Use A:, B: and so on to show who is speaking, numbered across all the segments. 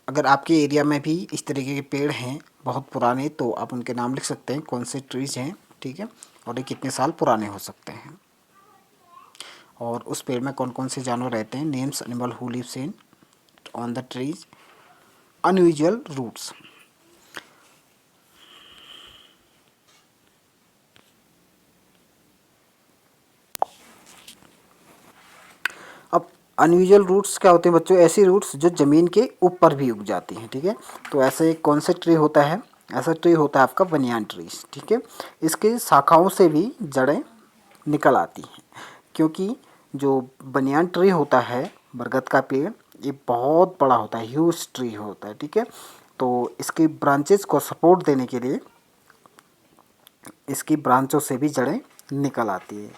A: अगर आपके एरिया में भी इस तरीके के पेड़ हैं बहुत पुराने, तो आप उनके नाम लिख सकते हैं, कौन से ट्रीज हैं, ठीक है, और ये कितने साल पुराने हो सकते हैं, और उस पेड़ में कौन कौन से जानवर रहते हैं। Names animal who lives in on the trees, unusual roots. अब अनयूजुअल रूट्स क्या होते हैं बच्चों? ऐसी रूट्स जो ज़मीन के ऊपर भी उग जाती हैं, ठीक है। तो ऐसे कौन सा ट्री होता है? ऐसा ट्री होता है आपका बनियान ट्रीज, ठीक है। इसके शाखाओं से भी जड़ें निकल आती हैं, क्योंकि जो बनियान ट्री होता है, बरगद का पेड़, ये बहुत बड़ा होता है, ह्यूज ट्री होता है, ठीक है। तो इसकी ब्रांचेस को सपोर्ट देने के लिए इसकी ब्रांचों से भी जड़ें निकल आती है,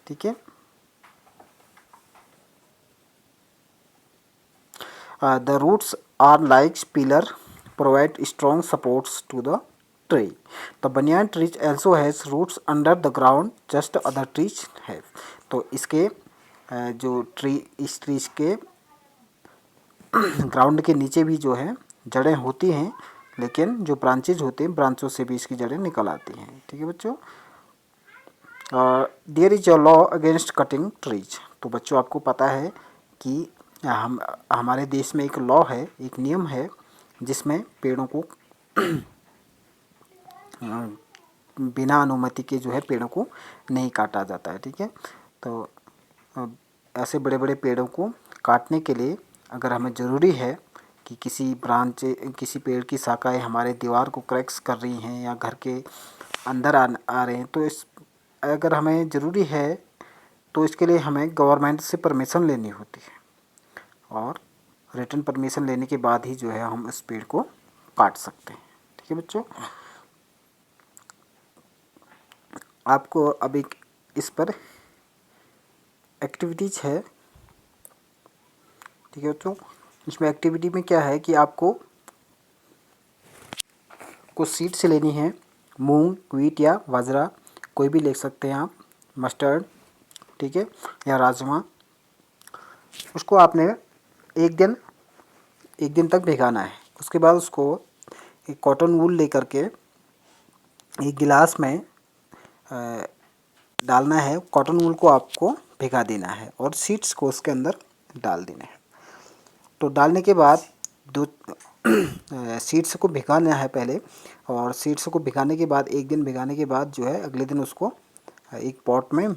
A: ठीक है। The roots are like pillar, provide strong supports to the tree. The banyan tree also has roots under the ground, just other trees have. तो इसके जो ट्री, इस ट्रीज के ग्राउंड के नीचे भी जो है जड़ें होती हैं, लेकिन जो ब्रांचेज होते हैं, ब्रांचों से भी इसकी जड़ें निकल आती हैं, ठीक है बच्चों। There is a law against cutting trees. तो बच्चों आपको पता है कि हम हमारे देश में एक लॉ है, एक नियम है, जिसमें पेड़ों को बिना अनुमति के जो है पेड़ों को नहीं काटा जाता है, ठीक है। तो ऐसे बड़े बड़े पेड़ों को काटने के लिए अगर हमें ज़रूरी है कि किसी पेड़ की शाखाएं हमारे दीवार को क्रैक्स कर रही हैं या घर के अंदर आ रहे हैं, तो इस अगर हमें ज़रूरी है तो इसके लिए हमें गवर्नमेंट से परमिशन लेनी होती है, और रिटर्न परमिशन लेने के बाद ही जो है हम इस पेड़ को काट सकते हैं, ठीक है बच्चों। आपको अब एक इस पर एक्टिविटीज़ है, ठीक है बच्चों। इसमें एक्टिविटी में क्या है कि आपको कुछ सीड्स लेनी है, मूंग, व्हीट या बाजरा, कोई भी ले सकते हैं आप, मस्टर्ड, ठीक है, या राजमा। उसको आपने एक दिन तक भिगाना है। उसके बाद उसको एक कॉटन वूल लेकर के एक गिलास में डालना है। कॉटन वूल को आपको भिगा देना है और सीड्स को उसके अंदर डाल देना है। तो डालने के बाद दो सीड्स को भिगाना है पहले, और सीड्स को भिगाने के बाद एक दिन भिगाने के बाद जो है अगले दिन उसको एक पॉट में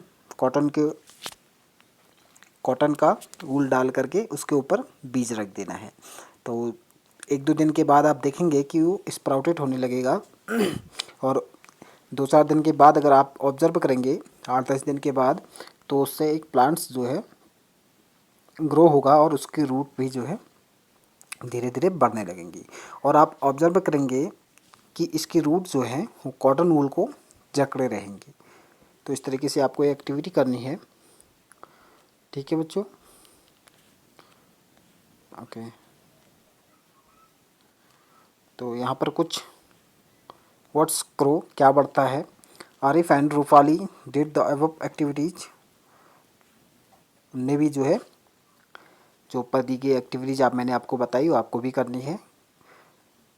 A: कॉटन का वूल डाल करके उसके ऊपर बीज रख देना है। तो एक दो दिन के बाद आप देखेंगे कि वो स्प्राउटेड होने लगेगा, और 2-4 दिन के बाद अगर आप ऑब्ज़र्व करेंगे 8-10 दिन के बाद, तो उससे एक प्लांट्स जो है ग्रो होगा और उसकी रूट भी जो है धीरे धीरे बढ़ने लगेंगी। और आप ऑब्ज़र्व करेंगे कि इसकी रूट जो है वो कॉटन वूल को जकड़े रहेंगी। तो इस तरीके से आपको ये एक्टिविटी करनी है, ठीक है बच्चों। ओके, तो यहाँ पर कुछ व्हाट्स ग्रो, क्या बढ़ता है। Arif and Rupali did the above activities. उनने भी जो है जो ऊपर दी गई एक्टिविटीज़ मैंने आपको बताई वो आपको भी करनी है।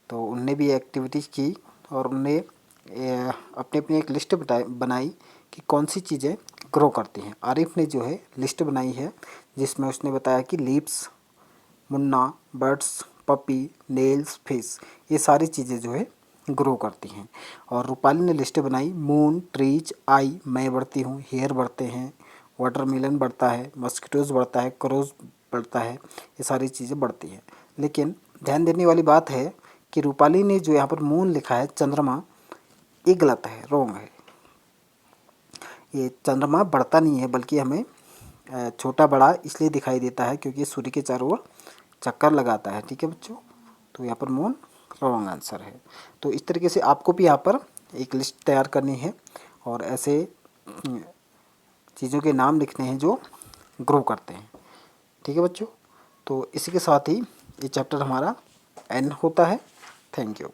A: तो उनने भी एक्टिविटीज़ की, और उनने अपनी अपनी एक लिस्ट बनाई कि कौन सी चीज़ें ग्रो करती हैं। आरिफ ने जो है लिस्ट बनाई है, जिसमें उसने बताया कि leaves, Munna, birds, puppy, nails, fish, ये सारी चीज़ें जो है ग्रो करती हैं। और रूपाली ने लिस्ट बनाई, मून, ट्रीज, आई, मैं बढ़ती हूँ, हेयर बढ़ते हैं, वाटरमेलन बढ़ता है, मस्किटोज़ बढ़ता है, क्रोज बढ़ता है, ये सारी चीज़ें बढ़ती हैं। लेकिन ध्यान देने वाली बात है कि रूपाली ने जो यहाँ पर मून लिखा है, चंद्रमा, ये गलत है, रॉन्ग है। ये चंद्रमा बढ़ता नहीं है, बल्कि हमें छोटा बड़ा इसलिए दिखाई देता है क्योंकि सूर्य के चारों ओर चक्कर लगाता है, ठीक है बच्चों। तो यहाँ पर मून रॉन्ग आंसर है। तो इस तरीके से आपको भी यहाँ पर एक लिस्ट तैयार करनी है और ऐसे चीज़ों के नाम लिखने हैं जो ग्रो करते हैं, ठीक है बच्चों। तो इसी के साथ ही ये चैप्टर हमारा एंड होता है। Thank you.